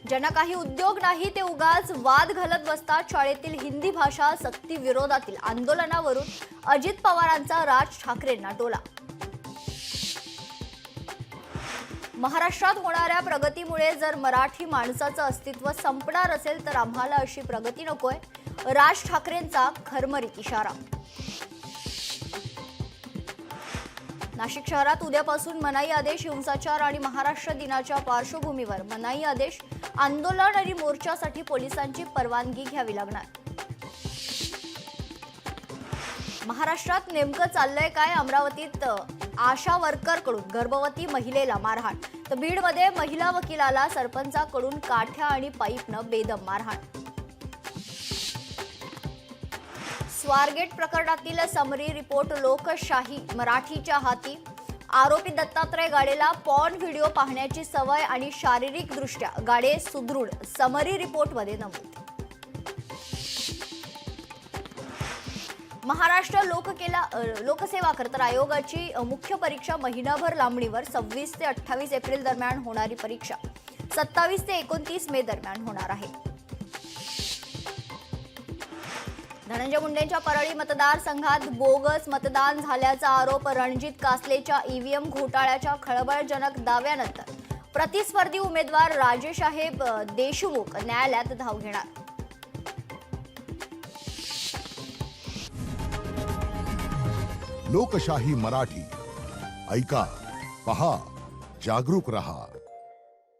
ज्यांना काही उद्योग नाही ते उगाच वाद घालत बसतात. शाळेतील हिंदी भाषा सक्ती विरोधातील आंदोलनावरून अजित पवारांचा राज ठाकरेंना टोला. महाराष्ट्रात होणाऱ्या प्रगतीमुळे जर मराठी माणसाचं अस्तित्व संपणार असेल तर आम्हाला अशी प्रगती नकोय. राज ठाकरेंचा खरमरीत इशारा. नाशिक शहरात उद्यापासून मनाई आदेश. हिंसाचार आणि महाराष्ट्र दिनाच्या पार्श्वभूमीवर मनाई आदेश. आंदोलन आणि मोर्चासाठी पोलिसांची परवानगी घ्यावी लागणार. महाराष्ट्रात नेमकं चाललंय काय? अमरावतीत आशा वर्करकडून गर्भवती महिलेला मारहाण, तर बीडमध्ये महिला वकिलाला सरपंचाकडून काठ्या आणि पाईपनं बेदम मारहाण. स्वारगेट प्रकरणातील समरी रिपोर्ट लोकशाही मराठीच्या हाती. आरोपी दत्तात्रय गाडेला पॉर्न व्हिडिओ पाहण्याची सवय आणि शारीरिकदृष्ट्या गाडे सुदृढ, समरी रिपोर्टमध्ये नमूद. महाराष्ट्र लोकसेवा कर आयोगाची मुख्य परीक्षा महिनाभर लांबणीवर. 26 ते 28 एप्रिल दरम्यान होणारी परीक्षा 27 ते 29 मे दरम्यान होणार आहे. धनंजय मुंडेंच्या परळी मतदारसंघात बोगस मतदान झाल्याचा आरोप. रणजित कासलेच्या ईव्हीएम घोटाळ्याच्या खळबळजनक दाव्यानंतर प्रतिस्पर्धी उमेदवार राजेसाहेब देशमुख न्यायालयात धाव घेणार. लोकशाही मराठी ऐका, पहा, जागरूक रहा.